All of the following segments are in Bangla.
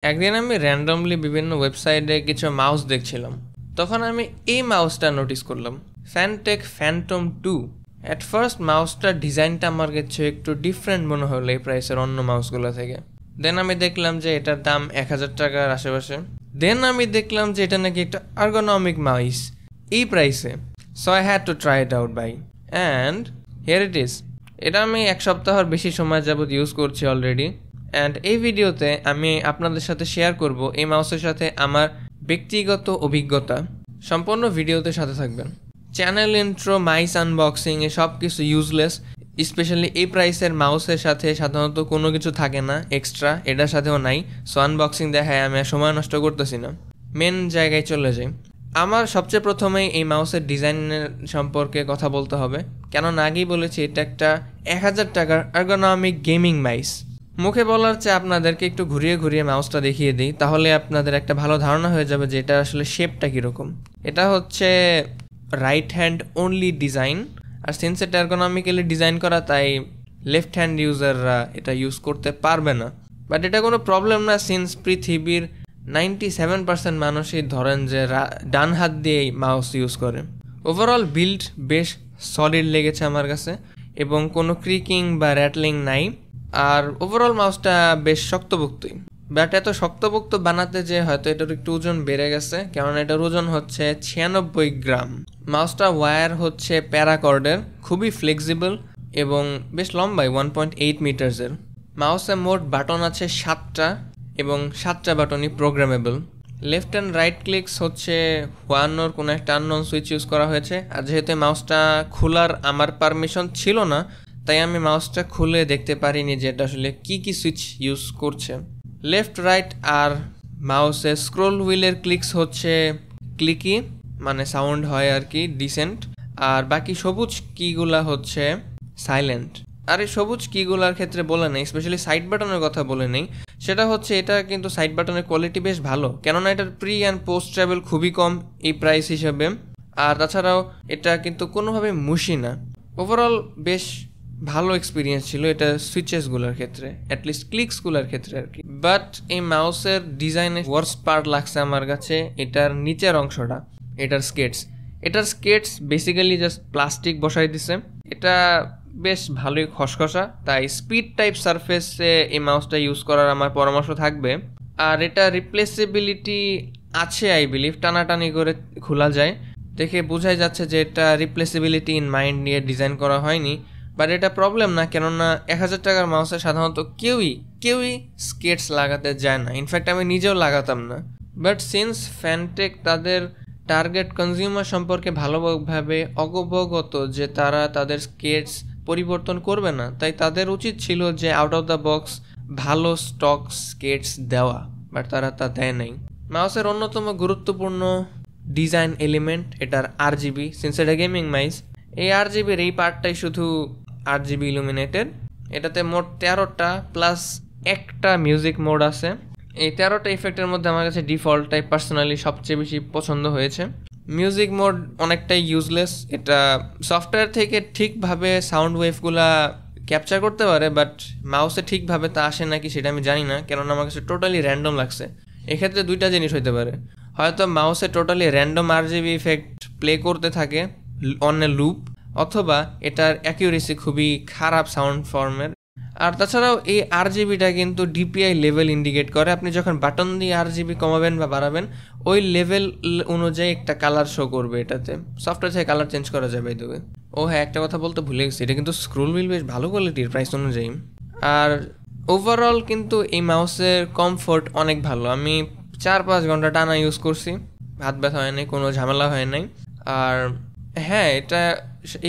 একদিন আমি র্যান্ডমলি বিভিন্ন ওয়েবসাইটে কিছু মাউস দেখছিলাম, তখন আমি এই মাউসটা নোটিস করলাম, ফ্যানটেক ফ্যান্টম 2। অ্যাট ফার্স্ট মাউসটার ডিজাইনটা আমার কাছে একটু ডিফারেন্ট মনে হলো এই প্রাইসের অন্য মাউসগুলো থেকে। দেন আমি দেখলাম যে এটার দাম 1000 টাকার আশেপাশে। দেন আমি দেখলাম যে এটা নাকি একটা আর্গোনমিক মাউস এই প্রাইসে। So I had to try it out buy, and here it is. এটা আমি এক সপ্তাহের বেশি সময় যাবত ইউজ করছি অলরেডি, অ্যান্ড এই ভিডিওতে আমি আপনাদের সাথে শেয়ার করব এই মাউসের সাথে আমার ব্যক্তিগত অভিজ্ঞতা। সম্পূর্ণ ভিডিওতে সাথে থাকবেন। চ্যানেল ইন্ট্রো, মাইস আনবক্সিং এ সব কিছু ইউজলেস। স্পেশালি এই প্রাইসের মাউসের সাথে সাধারণত কোনো কিছু থাকে না এক্সট্রা, এটার সাথেও নাই। সো আনবক্সিং দেখায় আমি আর সময় নষ্ট করতেছি না, মেন জায়গায় চলে যাই। আমার সবচেয়ে প্রথমেই এই মাউসের ডিজাইনের সম্পর্কে কথা বলতে হবে, কেননা আগেই বলেছি এটা একটা 1000 টাকার আর্গোনমিক গেমিং মাউস। মুখে বলার চেয়ে আপনাদেরকে একটু ঘুরিয়ে ঘুরিয়ে মাউসটা দেখিয়ে দিই, তাহলে আপনাদের একটা ভালো ধারণা হয়ে যাবে যে এটা আসলে শেপটা কীরকম। এটা হচ্ছে রাইট হ্যান্ড অনলি ডিজাইন, আর সিন্স এটা এর্গোনমিক্যালি ডিজাইন করা তাই লেফট হ্যান্ড ইউজাররা এটা ইউজ করতে পারবে না। বাট এটা কোনো প্রবলেম না, সিন্স পৃথিবীর 97% মানুষই ধরেন যে ডান হাত দিয়েই মাউস ইউজ করে। ওভারঅল বিল্ড বেশ সলিড লেগেছে আমার কাছে, এবং কোনো ক্রিকিং বা র্যাটলিং নাই। আর ওভারঅল মাউসটা বেশ শক্তপোক্তই, বাট এত শক্তপোক্ত বানাতে যে হয়তো এটার একটু ওজন বেড়ে গেছে, কারণ এটার ওজন হচ্ছে 96 গ্রাম। মাউসটা ওয়্যার হচ্ছে প্যারাকর্ডের, খুবই ফ্লেক্সিবল এবং বেশ লম্বাই 1.8 মিটার্সের। মাউসে মোট বাটন আছে 7টা, এবং 7টা বাটনই programmable. Left and right clicks হচ্ছে ওয়ানোর কোনো একটা আননোন সুইচ ইউজ করা হয়েছে। আর যেহেতু মাউসটা খোলার আমার পারমিশন ছিল না, তাই আমি মাউসটা খুলে দেখতে পারিনি যে এটা আসলে কি কি সুইচ ইউজ করছে। লেফট রাইট আর মাউসের স্ক্রোল হুইলের ক্লিকস হচ্ছে ক্লিকি, মানে সাউন্ড হয় আর কি ডিসেন্ট। আর বাকি সবুজ কিগুলা হচ্ছে সাইলেন্ট। আর এই সবুজ কিগুলার ক্ষেত্রে বলে নেই, স্পেশালি সাইড বাটনের কথা বলে নেই, সেটা হচ্ছে এটা কিন্তু সাইড বাটনের কোয়ালিটি বেশ ভালো, কেননা এটার প্রি অ্যান্ড পোস্ট ট্রাভেল খুবই কম এই প্রাইস হিসেবে। আর তাছাড়াও এটা কিন্তু কোনোভাবে মুশি না। ওভারঅল বেশ ভালো এক্সপিরিয়েন্স ছিল এটা সুইচেসগুলোর ক্ষেত্রে, অ্যাটলিস্ট ক্লিকসগুলোর ক্ষেত্রে আর কি। বাট এই মাউসের ডিজাইনের ওয়ার্স্ট পার্ট লাগছে আমার কাছে এটার নিচের অংশটা, এটার স্কেটস বেসিক্যালি জাস্ট প্লাস্টিক বসাই দিছে। এটা বেশ ভালোই খসখসা, তাই স্পিড টাইপ সারফেসে এই মাউসটা ইউজ করার আমার পরামর্শ থাকবে। আর এটা রিপ্লেসেবিলিটি আছে আই বিলিভ, টানাটানি করে খোলা যায়, দেখে বোঝাই যাচ্ছে যে এটা রিপ্লেসেবিলিটি ইন মাইন্ড নিয়ে ডিজাইন করা হয়নি। বাট এটা প্রবলেম না, কেননা 1000 টাকার মাউসে সাধারণত কেউই স্কেটস লাগাতে যায় না, ইনফ্যাক্ট আমি নিজেও লাগাতাম না। বাট সিন্স ফ্যানটেক তাদের টার্গেট কনজিউমার সম্পর্কে ভালোভাবে অবগত যে তারা তাদের স্কেটস পরিবর্তন করবে না, তাই তাদের উচিত ছিল যে আউট অফ দ্য বক্স ভালো স্টক স্কেটস দেওয়া, বাট তারা তা দেয় নাই। মাউসের অন্যতম গুরুত্বপূর্ণ ডিজাইন এলিমেন্ট এটার RGB, সিন্স এটা গেমিং মাউস। এই RGBর এই পার্টটাই শুধু RGB ইলুমিনেটেড। এটাতে মোট 13টা প্লাস একটা মিউজিক মোড আছে। এই 13টা ইফেক্টের মধ্যে আমার কাছে ডিফল্টটাই পার্সোনালি সবচেয়ে বেশি পছন্দ হয়েছে। মিউজিক মোড অনেকটাই ইউজলেস, এটা সফটওয়্যার থেকে ঠিকভাবে সাউন্ড ওয়েভগুলা ক্যাপচার করতে পারে, বাট মাউসে ঠিকভাবে তা আসে নাকি সেটা আমি জানি না, কেননা আমার কাছে টোটালি র্যান্ডম লাগছে। এক্ষেত্রে দুইটা জিনিস হইতে পারে, হয়তো মাউসে totally random RGB effect play করতে থাকে অন এ লুপ, অথবা এটার অ্যাকিউরেসি খুবই খারাপ সাউন্ড ফর্মের। আর তাছাড়াও এই RGBটা কিন্তু DPI লেভেল ইন্ডিকেট করে, আপনি যখন বাটন দিয়ে RGB কমাবেন বা বাড়াবেন ওই লেভেল অনুযায়ী একটা কালার শো করবে এটাতে। সফটওয়্যার থেকে কালার চেঞ্জ করা যাবে দেবে। ও হ্যাঁ, একটা কথা বলতে ভুলে গেছি, এটা কিন্তু স্ক্রোল হুইল বেশ ভালো কোয়ালিটির প্রাইস অনুযায়ী। আর ওভারঅল কিন্তু এই মাউসের কমফোর্ট অনেক ভালো, আমি 4-5 ঘন্টা টানা ইউজ করছি, হাত ব্যথা হয় নাই, কোনো ঝামেলা হয় নাই। আর হ্যাঁ, এটা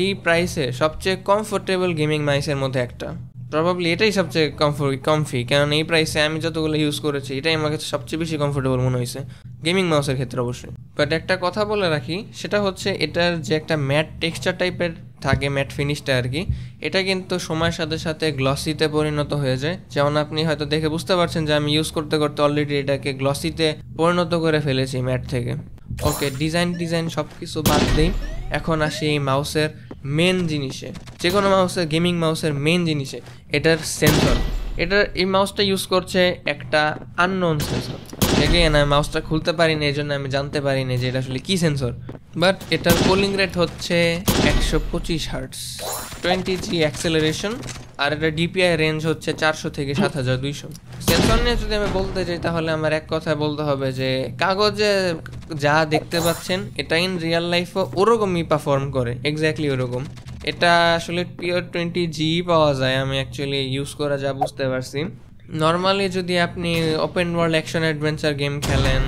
এই প্রাইসে সবচেয়ে কমফোর্টেবল গেমিং মাউসের মধ্যে একটা, প্রবাবলি এটাই সবচেয়ে কমফি, কারণ এই প্রাইসে আমি যতগুলো ইউজ করেছি এটাই আমার কাছে সবচেয়ে বেশি কমফোর্টেবল মনে হয়েছে গেমিং মাউসের ক্ষেত্রে অবশ্যই। বাট একটা কথা বলে রাখি, সেটা হচ্ছে এটার যে একটা ম্যাট টেক্সচার টাইপের থাকে, ম্যাট ফিনিশটা আর কি, এটা কিন্তু সময়ের সাথে সাথে গ্লসিতে পরিণত হয়ে যায়। যেমন আপনি হয়তো দেখে বুঝতে পারছেন যে আমি ইউজ করতে করতে অলরেডি এটাকে গ্লসিতে পরিণত করে ফেলেছি ম্যাট থেকে। ওকে, ডিজাইন সব কিছু বাদ দিই, এখন আসি এই মাউসের মেন জিনিসে। যে কোনো মাউসের, গেমিং মাউসের মেন জিনিসে, এটার সেন্সর। এই মাউসটা ইউজ করছে একটা আননোন সেন্সর। এগেইন আমি মাউসটা খুলতে পারিনি, এই জন্য আমি জানতে পারিনি যে এটা আসলে কি সেন্সর। বাট এটার পোলিং রেট হচ্ছে 125 হার্টস, 20G অ্যাক্সেলারেশন, আর এটা ডিপিআই রেঞ্জ হচ্ছে 400 থেকে 7200। সেন্সর নিয়ে যদি আমি বলতে চাই তাহলে আমার এক কথায় বলতে হবে যে কাগজে যা দেখতে পাচ্ছেন এটা ইন রিয়েল লাইফও ওরকমই পারফর্ম করে, এক্স্যাক্টলি ওরকম। এটা আসলে পিওর 20G পাওয়া যায়, আমি অ্যাকচুয়ালি ইউজ করা যা বুঝতে পারছি। নর্মালি যদি আপনি open world action adventure game খেলেন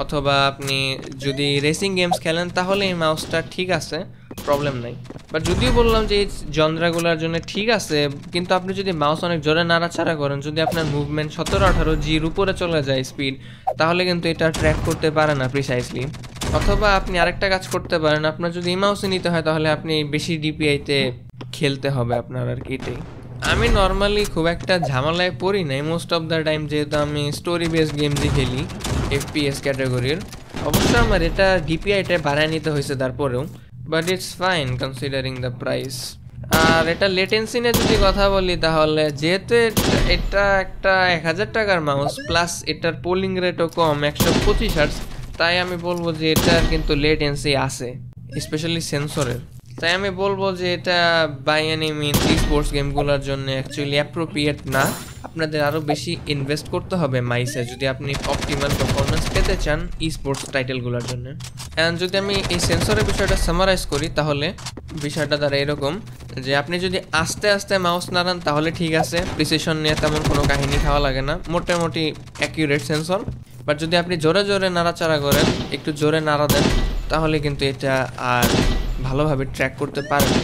অথবা আপনি যদি রেসিং গেমস খেলেন তাহলে এই মাউসটা ঠিক আছে, প্রবলেম নাই। বাট যদিও বললাম যে এই জনরাগুলোর জন্য ঠিক আছে, কিন্তু আপনি যদি মাউস অনেক জোরে নাড়াচাড়া করেন, যদি আপনার মুভমেন্ট 17-18G'র উপরে চলে যায় স্পিড, তাহলে কিন্তু এটা ট্র্যাক করতে পারে না প্রিসাইসলি। অথবা আপনি আরেকটা কাজ করতে পারেন, আপনার যদি এই মাউসে নিতে হয় তাহলে আপনি বেশি ডিপিআইতে খেলতে হবে আপনার, আর কি এটাই। আমি নর্মালি খুব একটা ঝামেলায় পড়ি নাই মোস্ট অফ দ্য টাইম, যেহেতু আমি স্টোরি বেসড গেমসই খেলি FPS ক্যাটাগরির। অবশ্য আমার এটা ডিপিআইটা বাড়ায় নিতে হয়েছে তারপরেও, but it's fine considering the price. আর এটা লেটেন্সি নিয়ে যদি কথা বলি তাহলে যেহেতু এটা একটা 1000 টাকার মাউস প্লাস এটার পোলিং রেটও কম 125 হার্টস, তাই আমি বলবো যে এটার কিন্তু লেটেন্সি আছে, স্পেশালি সেন্সরের। তাই আমি বলবো যে এটা বাই এনি মিনস স্পোর্টস গেমগুলোর জন্য অ্যাকচুয়ালি অ্যাপ্রোপ্রিয়েট না। আপনাদের আরও বেশি ইনভেস্ট করতে হবে মাইসে যদি আপনি অপটিমাল পারফরমেন্স পেতে চান স্পোর্টস টাইটেলগুলোর জন্য। অ্যান্ড যদি আমি এই সেন্সরের বিষয়টা সামারাইজ করি তাহলে বিষয়টা দ্বারা এরকম যে আপনি যদি আস্তে আস্তে মাউস নাড়ান তাহলে ঠিক আছে, প্রিসিশন নিয়ে তেমন কোনো কাহিনী খাওয়া লাগে না, মোটামুটি অ্যাকিউরেট সেন্সর। বাট যদি আপনি জোরে জোরে নাড়াচাড়া করেন, একটু জোরে নাড়া দেন, তাহলে কিন্তু এটা আর ভালোভাবে ট্র্যাক করতে পারে না।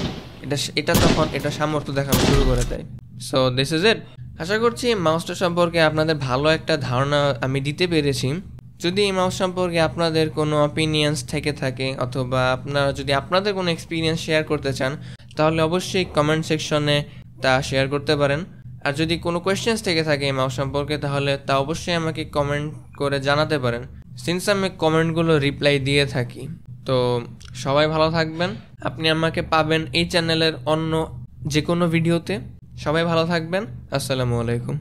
এটা তখন এটা সামর্থ্য দেখানো শুরু করে দেয়। So this is it. আশা করছি এই মাউসটা সম্পর্কে আপনাদের ভালো একটা ধারণা আমি দিতে পেরেছি। যদি এই মাউস সম্পর্কে আপনাদের কোনো অপিনিয়ন্স থেকে থাকে অথবা আপনারা যদি আপনাদের কোনো এক্সপিরিয়েন্স শেয়ার করতে চান তাহলে অবশ্যই কমেন্ট সেকশনে তা শেয়ার করতে পারেন। আর যদি কোনো কোয়েশ্চেন্স থেকে থাকে এই মাউস সম্পর্কে তাহলে তা অবশ্যই আমাকে কমেন্ট করে জানাতে পারেন, সিন্স আমি কমেন্টগুলো রিপ্লাই দিয়ে থাকি। তো সবাই ভালো থাকবেন, আপনি আমাকে পাবেন এই চ্যানেলের অন্য যে কোনো ভিডিওতে। সবাই ভালো থাকবেন, আসসালামু আলাইকুম।